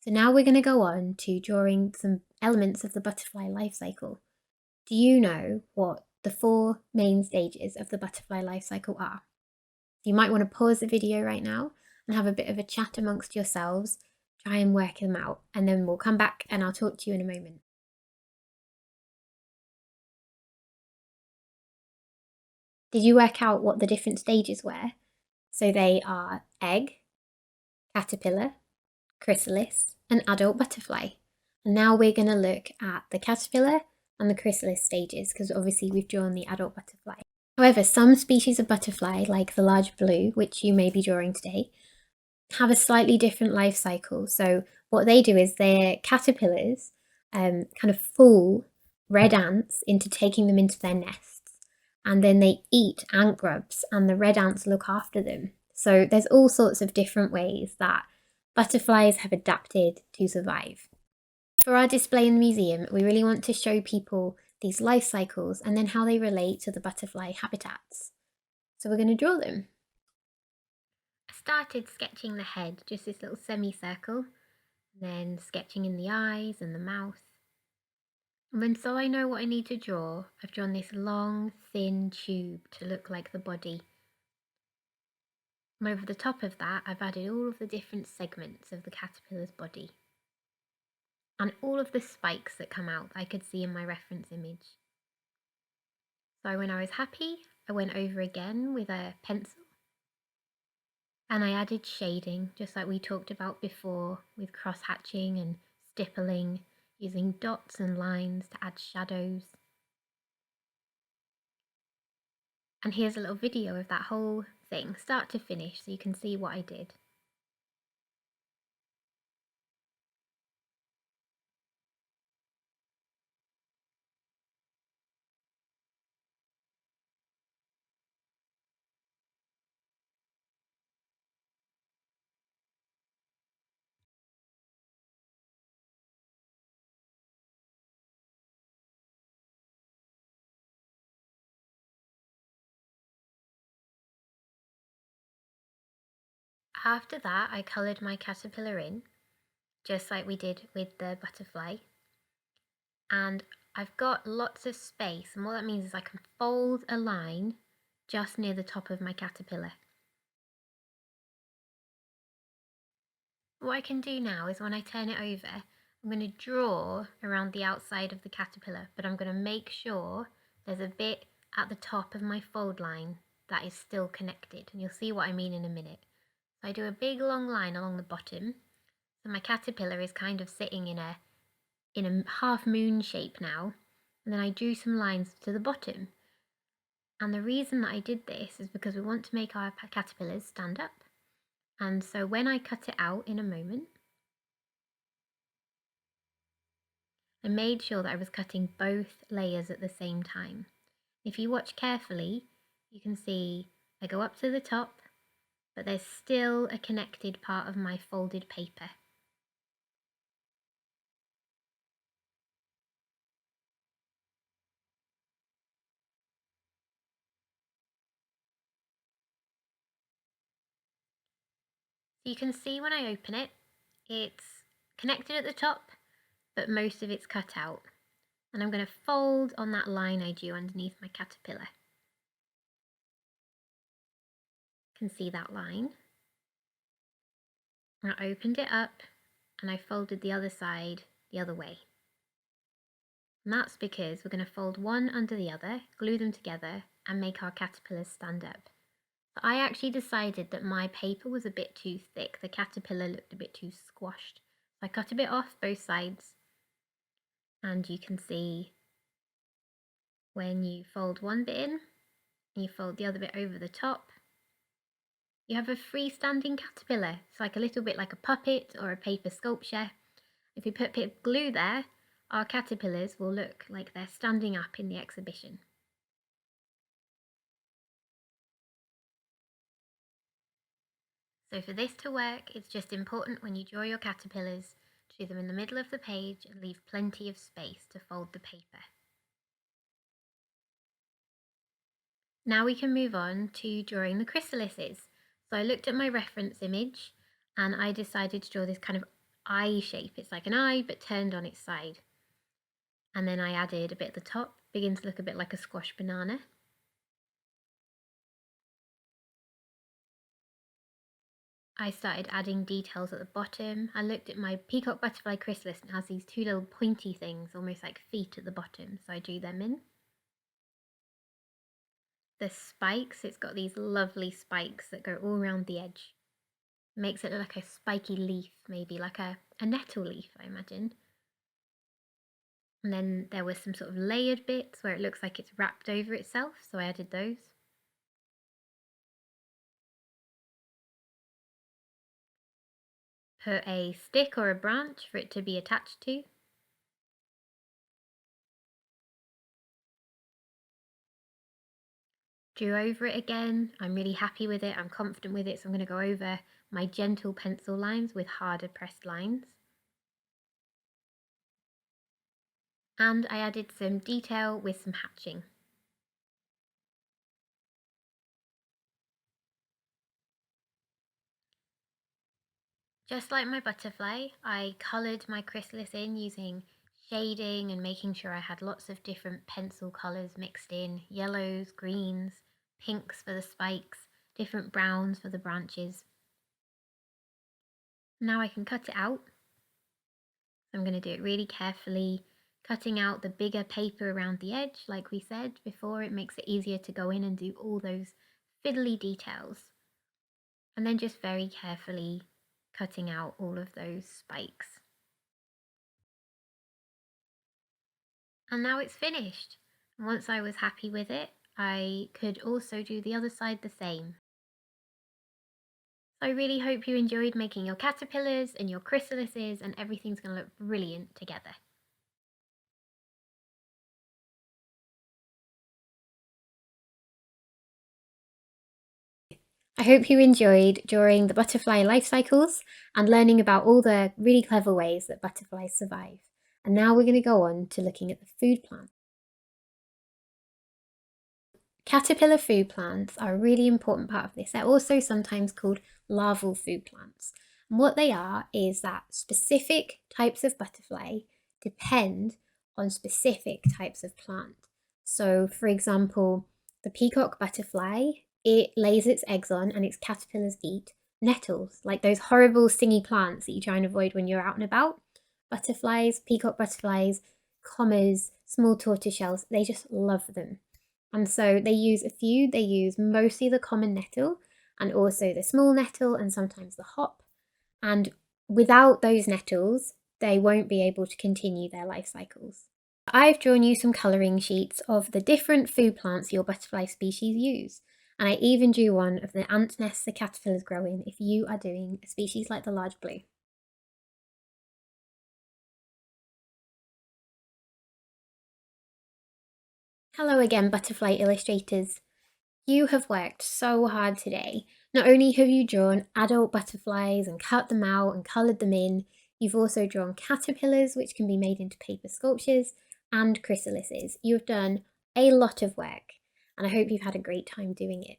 So now we're going to go on to drawing some elements of the butterfly life cycle. Do you know what the 4 main stages of the butterfly life cycle are? You might want to pause the video right now and have a bit of a chat amongst yourselves, try and work them out, and then we'll come back and I'll talk to you in a moment. Did you work out what the different stages were? So they are egg, caterpillar, chrysalis, and adult butterfly. And now we're going to look at the caterpillar and the chrysalis stages, because obviously we've drawn the adult butterfly. However, some species of butterfly, like the large blue, which you may be drawing today, have a slightly different life cycle. So what they do is their caterpillars kind of fool red ants into taking them into their nests, and then they eat ant grubs and the red ants look after them. So there's all sorts of different ways that butterflies have adapted to survive. For our display in the museum, we really want to show people these life cycles and then how they relate to the butterfly habitats. So we're going to draw them. I started sketching the head, just this little semicircle, then sketching in the eyes and the mouth. And then so I know what I need to draw, I've drawn this long, thin tube to look like the body. And over the top of that, I've added all of the different segments of the caterpillar's body. And all of the spikes that come out I could see in my reference image. So when I was happy, I went over again with a pencil. And I added shading, just like we talked about before, with cross-hatching and stippling, using dots and lines to add shadows. And here's a little video of that whole thing, start to finish, so you can see what I did. After that, I coloured my caterpillar in, just like we did with the butterfly. And I've got lots of space, and what that means is I can fold a line just near the top of my caterpillar. What I can do now is when I turn it over, I'm going to draw around the outside of the caterpillar, but I'm going to make sure there's a bit at the top of my fold line that is still connected, and you'll see what I mean in a minute. So I do a big long line along the bottom, so my caterpillar is kind of sitting in a half moon shape now, and then I drew some lines to the bottom. And the reason that I did this is because we want to make our caterpillars stand up. And so when I cut it out in a moment, I made sure that I was cutting both layers at the same time. If you watch carefully, you can see I go up to the top, but there's still a connected part of my folded paper. So you can see when I open it, it's connected at the top, but most of it's cut out. And I'm going to fold on that line I drew underneath my caterpillar. You can see that line. I opened it up and I folded the other side the other way. And that's because we're going to fold one under the other, glue them together, and make our caterpillars stand up. But I actually decided that my paper was a bit too thick. The caterpillar looked a bit too squashed. So I cut a bit off both sides, and you can see when you fold one bit in and you fold the other bit over the top, you have a freestanding caterpillar. It's like a little bit like a puppet or a paper sculpture. If you put a bit of glue there, our caterpillars will look like they're standing up in the exhibition. So for this to work, it's just important when you draw your caterpillars to do them in the middle of the page and leave plenty of space to fold the paper. Now we can move on to drawing the chrysalises. So I looked at my reference image and I decided to draw this kind of eye shape. It's like an eye but turned on its side. And then I added a bit at the top, begins to look a bit like a squash banana. I started adding details at the bottom. I looked at my peacock butterfly chrysalis and it has these two little pointy things, almost like feet at the bottom, so I drew them in. The spikes, it's got these lovely spikes that go all around the edge. Makes it look like a spiky leaf, maybe like a nettle leaf, I imagine. And then there was some sort of layered bits where it looks like it's wrapped over itself, so I added those. Put a stick or a branch for it to be attached to. Drew over it again. I'm really happy with it, I'm confident with it, so I'm going to go over my gentle pencil lines with harder pressed lines. And I added some detail with some hatching. Just like my butterfly, I coloured my chrysalis in using shading and making sure I had lots of different pencil colours mixed in, yellows, greens, pinks for the spikes, different browns for the branches. Now I can cut it out. I'm going to do it really carefully, cutting out the bigger paper around the edge, like we said before. It makes it easier to go in and do all those fiddly details. And then just very carefully cutting out all of those spikes. And now it's finished. And once I was happy with it, I could also do the other side the same. So I really hope you enjoyed making your caterpillars and your chrysalises, and everything's going to look brilliant together. I hope you enjoyed drawing the butterfly life cycles and learning about all the really clever ways that butterflies survive. And now we're going to go on to looking at the food plant. Caterpillar food plants are a really important part of this. They're also sometimes called larval food plants. And what they are is that specific types of butterfly depend on specific types of plant. So, for example, the peacock butterfly, it lays its eggs on and its caterpillars eat nettles, like those horrible stingy plants that you try and avoid when you're out and about. Butterflies, peacock butterflies, commas, small tortoiseshells, they just love them. And so they use mostly the common nettle and also the small nettle and sometimes the hop. And without those nettles, they won't be able to continue their life cycles. I've drawn you some colouring sheets of the different food plants your butterfly species use. And I even drew one of the ant nests the caterpillars grow in if you are doing a species like the large blue. Hello again, butterfly illustrators. You have worked so hard today. Not only have you drawn adult butterflies and cut them out and coloured them in, you've also drawn caterpillars, which can be made into paper sculptures, and chrysalises. You've done a lot of work, and I hope you've had a great time doing it.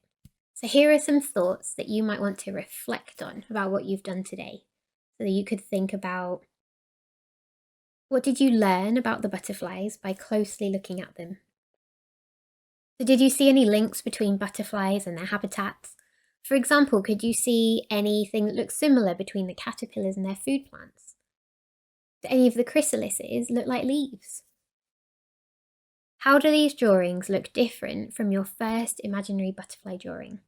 So here are some thoughts that you might want to reflect on about what you've done today, so that you could think about, what did you learn about the butterflies by closely looking at them? So did you see any links between butterflies and their habitats? For example, could you see anything that looks similar between the caterpillars and their food plants? Do any of the chrysalises look like leaves? How do these drawings look different from your first imaginary butterfly drawing?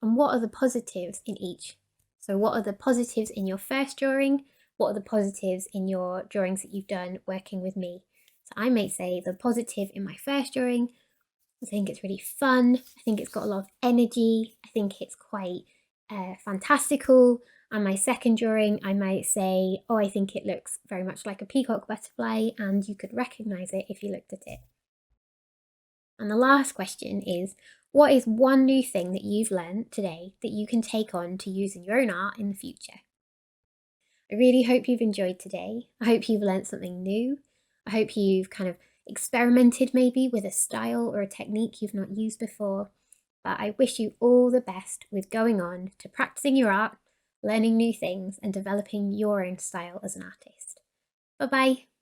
And what are the positives in each? So what are the positives in your first drawing? What are the positives in your drawings that you've done working with me? So I might say the positive in my first drawing, I think it's really fun. I think it's got a lot of energy. I think it's quite fantastical. And my second drawing, I might say, oh, I think it looks very much like a peacock butterfly, and you could recognise it if you looked at it. And the last question is, what is one new thing that you've learned today that you can take on to use in your own art in the future? I really hope you've enjoyed today. I hope you've learned something new. I hope you've kind of experimented maybe with a style or a technique you've not used before. But I wish you all the best with going on to practicing your art, learning new things, and developing your own style as an artist. Bye bye!